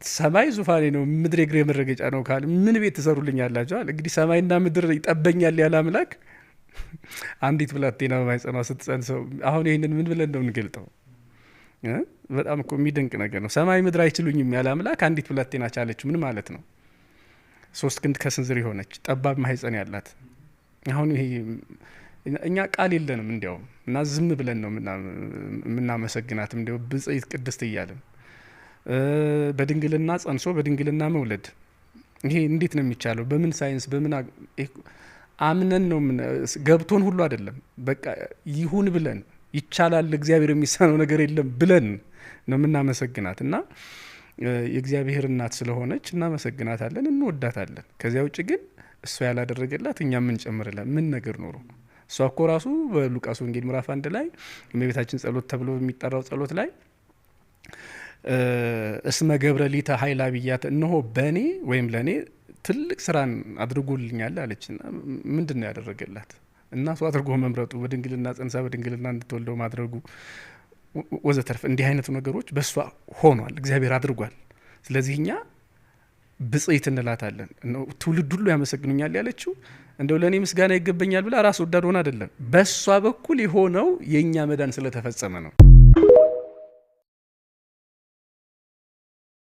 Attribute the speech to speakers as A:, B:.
A: ሰማይ ዙፋኔ ነው ምድር የእግሬ መረገጫ ነው ካለ ምን ቤት ትሰሩልኛላችሁ አለ። እንግዲህ ሰማይና ምድር ይጠበኛል ያለ አምላክ አንዲት ብላቴና በማኅፀኗ ስትጸንሰው አሁን ይህንን ምን ብለን ነው እንገልጠው? በጣም እኮ የሚደንቅ ነገር ነው። ሰማይ ምድር አይችሉኝም ያለ አምላክ አንዲት ብላቴና ቻለችው ምን ማለት ነው? 3 ክንድ ከስንዝር የሆነች ጠባብ ማኅፀን ያላት። አሁን ይሄ እኛ ቃል የለንም እንዲያውም እና ዝም ብለን ነው የምናመሰግናት እንዲያው ብጽዕት ቅድስት እያለን በድንግልና ጸንሶ በድንግልና መውለድ ይሄ እንዴት ነው የሚቻለው? በምን ሳይንስ በምን አምነን ነው ገብቶን ሁሉ አይደለም። በቃ ይሁን ብለን ይቻላል እግዚአብሔር የሚሳነው ነገር የለም ብለን ነው የምናመሰግናት እና የእግዚአብሔር እናት ስለሆነች እናመሰግናታለን፣ እንወዳታለን። ከዚያ ውጭ ግን እሷ ያላደረገላት እኛ ምን ጨምርላት? ምን ነገር ኖሮ? እሷ እኮ ራሱ በሉቃስ ወንጌል ምዕራፍ 1 ላይ የእመቤታችን ጸሎት ተብሎ የሚጠራው ጸሎት ላይ እስመ ገብረ ሊተ ኃይለ አብያተ እነሆ በእኔ ወይም ለእኔ ትልቅ ስራን አድርጎልኛል አለችና ምንድን ነው ያደረገላት? እናቷ አድርጎ መምረጡ፣ በድንግልና ጸንሳ በድንግልና እንድትወልደው ማድረጉ ወዘተርፍ እንዲህ አይነቱ ነገሮች በእሷ ሆኗል፣ እግዚአብሔር አድርጓል። ስለዚህ እኛ ብጽዕት እንላታለን። ትውልድ ሁሉ ያመሰግኑኛል ያለችው እንደው ለእኔ ምስጋና ይገባኛል ብላ ራስ ወዳድ ሆና አይደለም። በእሷ በኩል የሆነው የእኛ መዳን ስለተፈጸመ ነው።